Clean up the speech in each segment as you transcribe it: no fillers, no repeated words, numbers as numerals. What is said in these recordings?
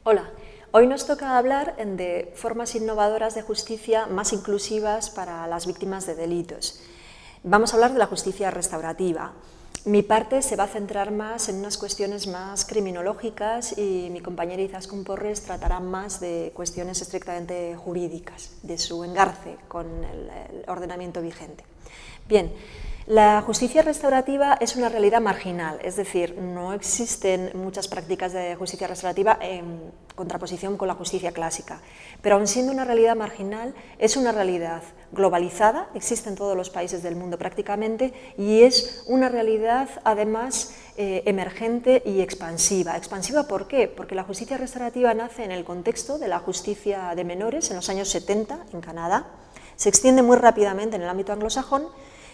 Hola, hoy nos toca hablar de formas innovadoras de justicia más inclusivas para las víctimas de delitos. Vamos a hablar de la justicia restaurativa. Mi parte se va a centrar más en unas cuestiones más criminológicas y mi compañera Izaskun Porres tratará más de cuestiones estrictamente jurídicas, de su engarce con el ordenamiento vigente. Bien. La justicia restaurativa es una realidad marginal, es decir, no existen muchas prácticas de justicia restaurativa en contraposición con la justicia clásica, pero aun siendo una realidad marginal, es una realidad globalizada, existe en todos los países del mundo prácticamente, y es una realidad además emergente y expansiva. ¿Expansiva por qué? Porque la justicia restaurativa nace en el contexto de la justicia de menores en los años 70 en Canadá, se extiende muy rápidamente en el ámbito anglosajón,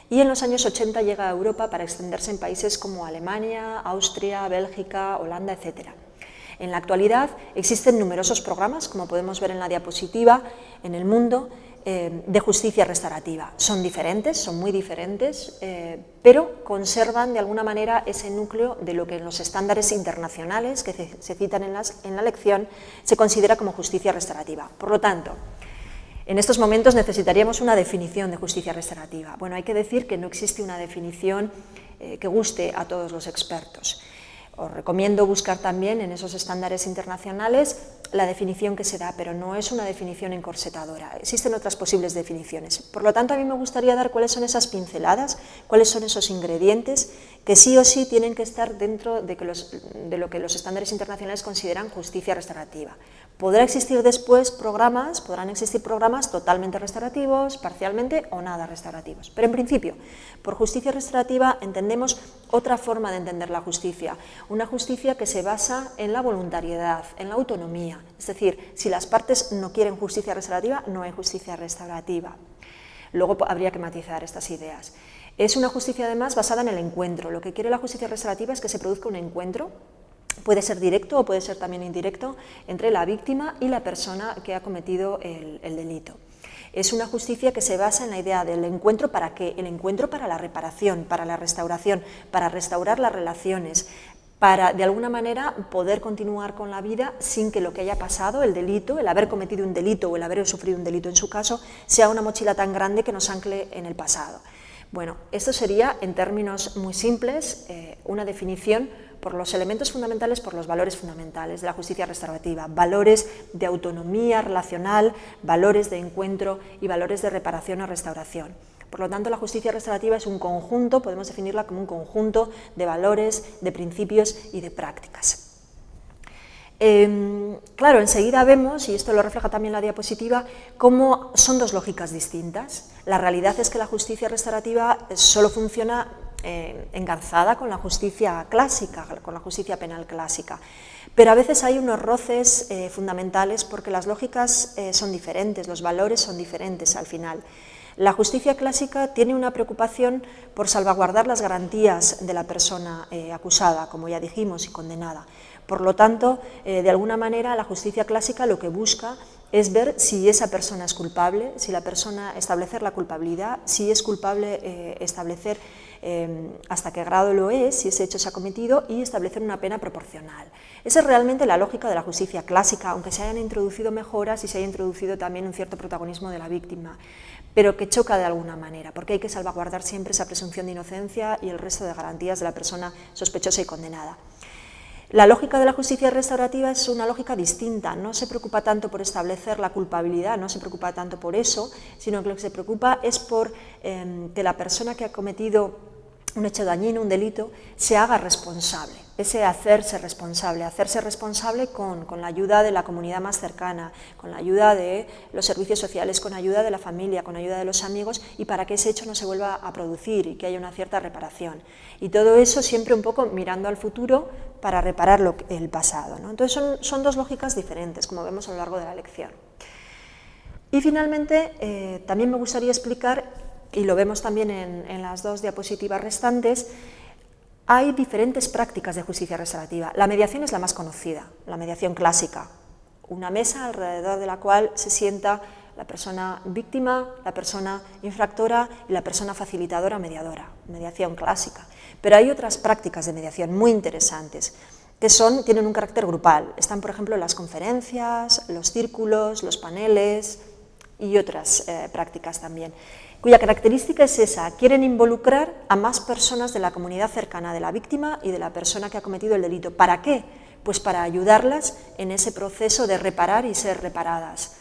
y en los años 80 llega a Europa para extenderse en países como Alemania, Austria, Bélgica, Holanda, etc. En la actualidad existen numerosos programas, como podemos ver en la diapositiva, en el mundo de justicia restaurativa. Son diferentes, son muy diferentes, pero conservan de alguna manera ese núcleo de lo que en los estándares internacionales que se citan en la lección se considera como justicia restaurativa. Por lo tanto, en estos momentos necesitaríamos una definición de justicia restaurativa. Bueno, hay que decir que no existe una definición que guste a todos los expertos. Os recomiendo buscar también en esos estándares internacionales la definición que se da, pero no es una definición encorsetadora. Existen otras posibles definiciones. Por lo tanto, a mí me gustaría dar cuáles son esas pinceladas, cuáles son esos ingredientes que sí o sí tienen que estar dentro de lo que los estándares internacionales consideran justicia restaurativa. Podrán existir programas totalmente restaurativos, parcialmente o nada restaurativos. Pero en principio, por justicia restaurativa entendemos otra forma de entender la justicia, una justicia que se basa en la voluntariedad, en la autonomía. Es decir, si las partes no quieren justicia restaurativa, no hay justicia restaurativa. Luego habría que matizar estas ideas. Es una justicia además basada en el encuentro. Lo que quiere la justicia restaurativa es que se produzca un encuentro, puede ser directo o puede ser también indirecto, entre la víctima y la persona que ha cometido el delito. Es una justicia que se basa en la idea del encuentro. ¿Para qué? El encuentro para la reparación, para la restauración, para restaurar las relaciones, para de alguna manera poder continuar con la vida sin que lo que haya pasado, el delito, el haber cometido un delito o el haber sufrido un delito en su caso, sea una mochila tan grande que nos ancle en el pasado. Bueno, esto sería, en términos muy simples, una definición por los elementos fundamentales, por los valores fundamentales de la justicia restaurativa, valores de autonomía relacional, valores de encuentro y valores de reparación o restauración. Por lo tanto, la justicia restaurativa es un conjunto, podemos definirla como un conjunto de valores, de principios y de prácticas. Claro, enseguida vemos, y esto lo refleja también la diapositiva, cómo son dos lógicas distintas. La realidad es que la justicia restaurativa solo funciona engarzada con la justicia clásica, con la justicia penal clásica. Pero a veces hay unos roces fundamentales porque las lógicas son diferentes, los valores son diferentes al final. La justicia clásica tiene una preocupación por salvaguardar las garantías de la persona acusada, como ya dijimos, y condenada. Por lo tanto, de alguna manera, la justicia clásica lo que busca es ver si esa persona es culpable, si la persona, establecer la culpabilidad, si es culpable, establecer hasta qué grado lo es, si ese hecho se ha cometido, y establecer una pena proporcional. Esa es realmente la lógica de la justicia clásica, aunque se hayan introducido mejoras y se haya introducido también un cierto protagonismo de la víctima, pero que choca de alguna manera, porque hay que salvaguardar siempre esa presunción de inocencia y el resto de garantías de la persona sospechosa y condenada. La lógica de la justicia restaurativa es una lógica distinta, no se preocupa tanto por establecer la culpabilidad, no se preocupa tanto por eso, sino que lo que se preocupa es por que la persona que ha cometido un hecho dañino, un delito, se haga responsable, ese hacerse responsable con la ayuda de la comunidad más cercana, con la ayuda de los servicios sociales, con ayuda de la familia, con ayuda de los amigos, y para que ese hecho no se vuelva a producir y que haya una cierta reparación. Y todo eso siempre un poco mirando al futuro para reparar el pasado, ¿no? Entonces son dos lógicas diferentes, como vemos a lo largo de la lección. Y finalmente, también me gustaría explicar, y lo vemos también en las dos diapositivas restantes, hay diferentes prácticas de justicia restaurativa. La mediación es la más conocida, la mediación clásica, una mesa alrededor de la cual se sienta la persona víctima, la persona infractora y la persona facilitadora o mediadora, mediación clásica. Pero hay otras prácticas de mediación muy interesantes que tienen un carácter grupal. Están, por ejemplo, las conferencias, los círculos, los paneles y otras prácticas también, cuya característica es esa: quieren involucrar a más personas de la comunidad cercana de la víctima y de la persona que ha cometido el delito. ¿Para qué? Pues para ayudarlas en ese proceso de reparar y ser reparadas.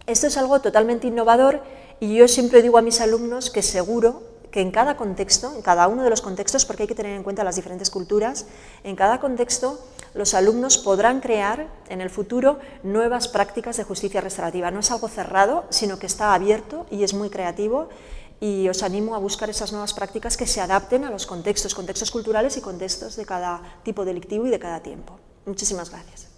Esto es algo totalmente innovador y yo siempre digo a mis alumnos que seguro que en cada contexto, en cada uno de los contextos, porque hay que tener en cuenta las diferentes culturas, en cada contexto los alumnos podrán crear en el futuro nuevas prácticas de justicia restaurativa. No es algo cerrado, sino que está abierto y es muy creativo, y os animo a buscar esas nuevas prácticas que se adapten a los contextos culturales y contextos de cada tipo delictivo y de cada tiempo. Muchísimas gracias.